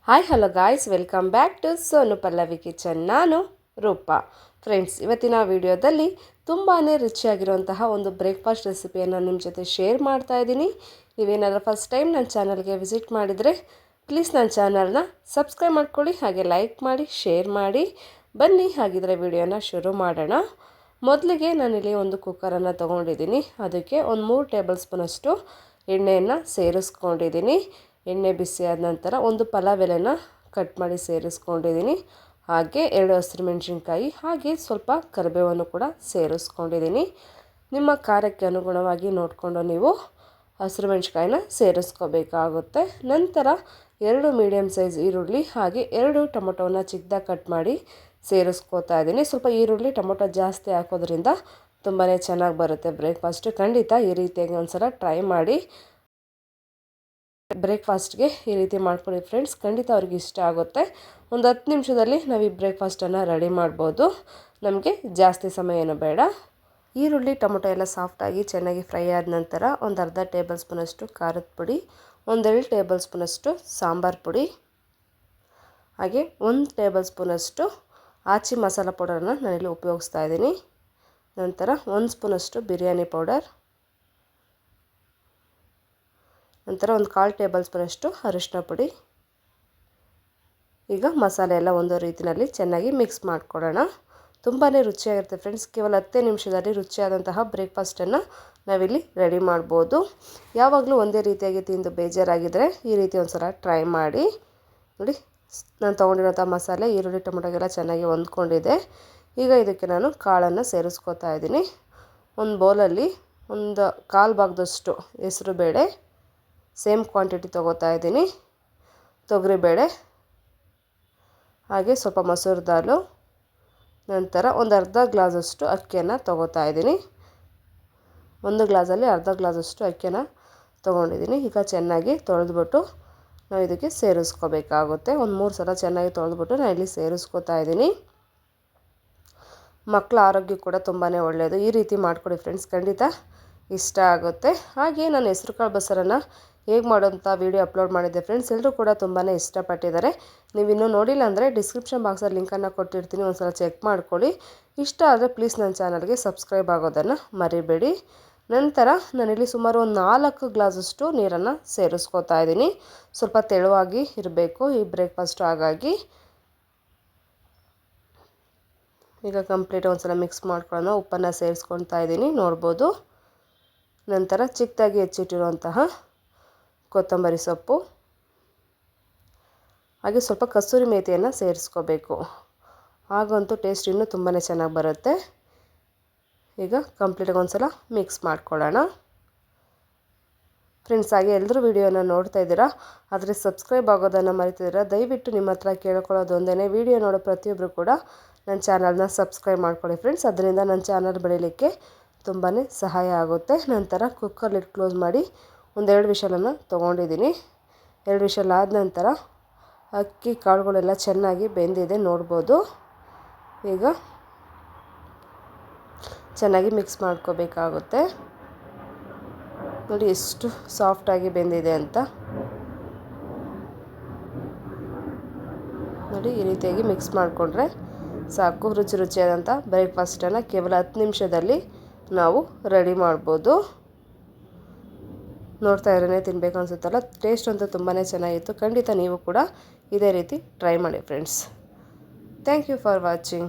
Hi hello guys, welcome back to Sonu Pallavi kitchen. ನಾನು Rupa. Friends, ಇವತ್ತಿನ ವಿಡಿಯೋದಲ್ಲಿ ತುಂಬಾ ರುಚಿಯಾಗಿರುವಂತಹ ಒಂದು ಬ್ರೇಕ್ಫಾಸ್ಟ್ ರೆಸಿಪಿಯನ್ನು ನಿಮ್ಮ ಜೊತೆ ಶೇರ್ ಮಾಡ್ತಾ ಇದ್ದೀನಿ. ನೀವೇನಾದರೂ ಫಸ್ಟ್ ಟೈಮ್ ನನ್ನ ಚಾನಲ್ಗೆ ವಿಸಿಟ್ ಮಾಡಿದರೆ ಪ್ಲೀಸ್ ನನ್ನ ಚಾನಲ್ನ ಸಬ್ಸ್ಕ್ರೈಬ್ ಮಾಡ್ಕೊಳ್ಳಿ, ಹಾಗೆ ಲೈಕ್ ಮಾಡಿ, ಶೇರ್ ಮಾಡಿ. ಬನ್ನಿ ಹಾಗಿದ್ರೆ ವಿಡಿಯೋನ ಶುರು ಮಾಡೋಣ. ಮೊದಲಿಗೆ ನಾನಿಲ್ಲಿ ಒಂದು ಕುಕ್ಕರನ್ನು ತೊಗೊಂಡಿದ್ದೀನಿ. ಅದಕ್ಕೆ ಒಂದು 3 ಟೇಬಲ್ ಸ್ಪೂನಷ್ಟು ಎಣ್ಣೆಯನ್ನು ಸೇರಿಸ್ಕೊಂಡಿದ್ದೀನಿ. ಎಣ್ಣೆ ಬಿಸಿ ಆದ ನಂತರ ಒಂದು ಪಲಾವ್ ಎಲೆನ ಕಟ್ ಮಾಡಿ ಸೇರಿಸ್ಕೊಂಡಿದ್ದೀನಿ. ಹಾಗೆ 2 ಹಸಿರುಮೆಣಸಿನ್ಕಾಯಿ, ಹಾಗೆ ಸ್ವಲ್ಪ ಕರಿಬೇವನ್ನು ಕೂಡ ಸೇರಿಸ್ಕೊಂಡಿದ್ದೀನಿ. ನಿಮ್ಮ ಖಾರಕ್ಕೆ ಅನುಗುಣವಾಗಿ ನೋಡಿಕೊಂಡು ನೀವು ಹಸಿರುಮೆಣಸಿನ್ಕಾಯಿನ ಸೇರಿಸ್ಕೋಬೇಕಾಗುತ್ತೆ. ನಂತರ 2 ಮೀಡಿಯಮ್ ಸೈಜ್ ಈರುಳ್ಳಿ, ಹಾಗೆ 2 ಟೊಮೊಟೊನ ಚಿಕ್ಕದಾಗಿ ಕಟ್ ಮಾಡಿ ಸೇರಿಸ್ಕೋತಾ ಇದ್ದೀನಿ. ಸ್ವಲ್ಪ ಈರುಳ್ಳಿ ಟೊಮೊಟೊ ಜಾಸ್ತಿ ಹಾಕೋದ್ರಿಂದ ತುಂಬಾ ಚೆನ್ನಾಗಿ ಬರುತ್ತೆ ಬ್ರೇಕ್ಫಾಸ್ಟ್. ಖಂಡಿತ ಈ ರೀತಿಯಾಗಿ ಒಂದ್ಸಲ ಟ್ರೈ ಮಾಡಿ. ಬ್ರೇಕ್ಫಾಸ್ಟ್ಗೆ ಈ ರೀತಿ ಮಾಡ್ಕೊಳ್ಳಿ ಫ್ರೆಂಡ್ಸ್, ಖಂಡಿತ ಅವ್ರಿಗೆ ಇಷ್ಟ ಆಗುತ್ತೆ. ಒಂದು 10 ನಿಮಿಷದಲ್ಲಿ ನಾವು ಈ ಬ್ರೇಕ್ಫಾಸ್ಟನ್ನು ರೆಡಿ ಮಾಡ್ಬೋದು. ನಮಗೆ ಜಾಸ್ತಿ ಸಮಯ ಏನು ಬೇಡ. ಈರುಳ್ಳಿ ಟೊಮೊಟೊ ಎಲ್ಲ ಸಾಫ್ಟಾಗಿ ಚೆನ್ನಾಗಿ ಫ್ರೈ ಆದ ನಂತರ ಒಂದು ಅರ್ಧ ಟೇಬಲ್ ಸ್ಪೂನಷ್ಟು ಖಾರದ ಪುಡಿ, 1-2 ಟೇಬಲ್ ಸ್ಪೂನಷ್ಟು ಸಾಂಬಾರು ಪುಡಿ, ಹಾಗೆ 1 ಟೇಬಲ್ ಸ್ಪೂನಷ್ಟು ಆಚಿ ಮಸಾಲ ಪೌಡರನ್ನು ನಾನಿಲ್ಲಿ ಉಪಯೋಗಿಸ್ತಾ ಇದ್ದೀನಿ. ನಂತರ 1 ಸ್ಪೂನಷ್ಟು ಬಿರಿಯಾನಿ ಪೌಡರ್, ನಂತರ ಒಂದು 1/4 ಟೇಬಲ್ ಸ್ಪೂನಷ್ಟು ಅರಿಶಿನ ಪುಡಿ. ಈಗ ಮಸಾಲೆ ಎಲ್ಲ ಒಂದು ರೀತಿಯಲ್ಲಿ ಚೆನ್ನಾಗಿ ಮಿಕ್ಸ್ ಮಾಡ್ಕೊಳ್ಳೋಣ. ತುಂಬಾ ರುಚಿಯಾಗಿರುತ್ತೆ ಫ್ರೆಂಡ್ಸ್. ಕೇವಲ 10 ನಿಮಿಷದಲ್ಲಿ ರುಚಿಯಾದಂತಹ ಬ್ರೇಕ್ಫಾಸ್ಟನ್ನು ನಾವಿಲ್ಲಿ ರೆಡಿ ಮಾಡ್ಬೋದು. ಯಾವಾಗಲೂ ಒಂದೇ ರೀತಿಯಾಗಿ ತಿಂದು ಬೇಜಾರಾಗಿದ್ದರೆ ಈ ರೀತಿ ಒಂದು ಸಲ ಟ್ರೈ ಮಾಡಿ ನೋಡಿ. ನಾನು ತೊಗೊಂಡಿರೋಂಥ ಮಸಾಲೆ ಈರುಳ್ಳಿ ಟೊಮೊಟೊಗೆಲ್ಲ ಚೆನ್ನಾಗಿ ಹೊಂದ್ಕೊಂಡಿದೆ. ಈಗ ಇದಕ್ಕೆ ನಾನು ಕಾಳನ್ನು ಸೇರಿಸ್ಕೋತಾ ಇದ್ದೀನಿ. ಒಂದು ಬೌಲಲ್ಲಿ ಒಂದು 1/4 ಭಾಗದಷ್ಟು ಹೆಸರುಬೇಳೆ, ಸೇಮ್ ಕ್ವಾಂಟಿಟಿ ತೊಗೋತಾ ಇದ್ದೀನಿ. ತೊಗರಿಬೇಳೆ, ಹಾಗೆ ಸ್ವಲ್ಪ ಮಸೂರು ದಾಲು, ನಂತರ ಒಂದು ಅರ್ಧ ಗ್ಲಾಸಷ್ಟು ಅಕ್ಕಿಯನ್ನು ತೊಗೋತಾ ಇದ್ದೀನಿ. 1 ಗ್ಲಾಸಲ್ಲಿ ಅರ್ಧ ಗ್ಲಾಸಷ್ಟು ಅಕ್ಕಿಯನ್ನು ತೊಗೊಂಡಿದ್ದೀನಿ. ಈಗ ಚೆನ್ನಾಗಿ ತೊಳೆದ್ಬಿಟ್ಟು ನಾವು ಇದಕ್ಕೆ ಸೇರಿಸ್ಕೋಬೇಕಾಗುತ್ತೆ. ಒಂದು 3 ಸಲ ಚೆನ್ನಾಗಿ ತೊಳೆದ್ಬಿಟ್ಟು ನಾನು ಇಲ್ಲಿ ಸೇರಿಸ್ಕೋತಾ ಇದ್ದೀನಿ. ಮಕ್ಕಳ ಆರೋಗ್ಯ ಕೂಡ ತುಂಬಾ ಒಳ್ಳೆಯದು. ಈ ರೀತಿ ಮಾಡಿಕೊಡಿ ಫ್ರೆಂಡ್ಸ್, ಖಂಡಿತ ಇಷ್ಟ ಆಗುತ್ತೆ. ಹಾಗೆ ನಾನು ಹೆಸರುಕಾಳು ಬಸ್ಸಾರನ್ನು ಹೇಗೆ ಮಾಡೋಂಥ ವೀಡಿಯೋ ಅಪ್ಲೋಡ್ ಮಾಡಿದ್ದೆ ಫ್ರೆಂಡ್ಸ್. ಎಲ್ಲರೂ ಕೂಡ ತುಂಬಾ ಇಷ್ಟಪಟ್ಟಿದ್ದಾರೆ. ನೀವು ಇನ್ನೂ ನೋಡಿಲ್ಲ ಅಂದರೆ ಡಿಸ್ಕ್ರಿಪ್ಷನ್ ಬಾಕ್ಸಲ್ಲಿ ಲಿಂಕನ್ನು ಕೊಟ್ಟಿರ್ತೀನಿ, ಒಂದು ಸಲ ಚೆಕ್ ಮಾಡ್ಕೊಳ್ಳಿ. ಇಷ್ಟ ಆದರೆ ಪ್ಲೀಸ್ ನನ್ನ ಚಾನಲ್ಗೆ ಸಬ್ಸ್ಕ್ರೈಬ್ ಆಗೋದನ್ನು ಮರಿಬೇಡಿ. ನಂತರ ನಾನಿಲ್ಲಿ ಸುಮಾರು ಒಂದು 4 ಗ್ಲಾಸಷ್ಟು ನೀರನ್ನು ಸೇರಿಸ್ಕೋತಾ ಇದ್ದೀನಿ. ಸ್ವಲ್ಪ ತೆಳುವಾಗಿ ಇರಬೇಕು ಈ ಬ್ರೇಕ್ಫಾಸ್ಟು, ಹಾಗಾಗಿ ಈಗ ಕಂಪ್ಲೀಟ್ ಒಂದು ಸಲ ಮಿಕ್ಸ್ ಮಾಡ್ಕೊಳ್ಳೋಣ. ಉಪ್ಪನ್ನು ಸೇರಿಸ್ಕೊತಾ ಇದ್ದೀನಿ, ನೋಡ್ಬೋದು. ನಂತರ ಚಿಕ್ಕದಾಗಿ ಹೆಚ್ಚಿಟ್ಟಿರುವಂತಹ ಕೊತ್ತಂಬರಿ ಸೊಪ್ಪು, ಹಾಗೆ ಸ್ವಲ್ಪ ಕಸೂರಿ ಮೇಥಿಯನ್ನು ಸೇರಿಸ್ಕೋಬೇಕು. ಹಾಗಂತೂ ಟೇಸ್ಟ್ ಇನ್ನೂ ತುಂಬಾ ಚೆನ್ನಾಗಿ ಬರುತ್ತೆ. ಈಗ ಕಂಪ್ಲೀಟಾಗಿ ಒಂದು ಸಲ ಮಿಕ್ಸ್ ಮಾಡ್ಕೊಳ್ಳೋಣ ಫ್ರೆಂಡ್ಸ್. ಹಾಗೆ ಎಲ್ಲರೂ ವಿಡಿಯೋನ ನೋಡ್ತಾ ಇದ್ದೀರಾ, ಆದರೆ ಸಬ್ಸ್ಕ್ರೈಬ್ ಆಗೋದನ್ನು ಮರಿತಿದ್ದೀರಾ. ದಯವಿಟ್ಟು ನಿಮ್ಮ ಹತ್ರ ಕೇಳ್ಕೊಳ್ಳೋದು ಒಂದೇ, ವಿಡಿಯೋ ನೋಡೋ ಪ್ರತಿಯೊಬ್ಬರು ಕೂಡ ನನ್ನ ಚಾನಲ್ನ ಸಬ್ಸ್ಕ್ರೈಬ್ ಮಾಡ್ಕೊಳ್ಳಿ ಫ್ರೆಂಡ್ಸ್. ಅದರಿಂದ ನನ್ನ ಚಾನಲ್ ಬೆಳೀಲಿಕ್ಕೆ ತುಂಬಾ ಸಹಾಯ ಆಗುತ್ತೆ. ನಂತರ ಕುಕ್ಕರ್ ಲಿಡ್ ಕ್ಲೋಸ್ ಮಾಡಿ ಒಂದು 2 ವಿಷಲನ್ನು ತೊಗೊಂಡಿದ್ದೀನಿ. 2 ವಿಷಲ್ ಆದ ನಂತರ ಅಕ್ಕಿ ಕಾಳುಗಳೆಲ್ಲ ಚೆನ್ನಾಗಿ ಬೆಂದಿದೆ, ನೋಡ್ಬೋದು. ಈಗ ಚೆನ್ನಾಗಿ ಮಿಕ್ಸ್ ಮಾಡ್ಕೋಬೇಕಾಗುತ್ತೆ. ನೋಡಿ ಎಷ್ಟು ಸಾಫ್ಟಾಗಿ ಬೆಂದಿದೆ ಅಂತ. ನೋಡಿ ಈ ರೀತಿಯಾಗಿ ಮಿಕ್ಸ್ ಮಾಡಿಕೊಂಡ್ರೆ ಸಾಕು. ರುಚಿಯಾದಂಥ ಬ್ರೇಕ್ಫಾಸ್ಟನ್ನು ಕೇವಲ 10 ನಿಮಿಷದಲ್ಲಿ ನಾವು ರೆಡಿ ಮಾಡ್ಬೋದು. ನೋಡ್ತಾ ಇದ್ರೇ ತಿನ್ನಬೇಕು ಅನಿಸುತ್ತಲ್ಲ. ಟೇಸ್ಟ್ ಅಂತೂ ತುಂಬಾ ಚೆನ್ನಾಗಿತ್ತು. ಖಂಡಿತ ನೀವು ಕೂಡ ಇದೇ ರೀತಿ ಟ್ರೈ ಮಾಡಿ friends. Thank you for watching.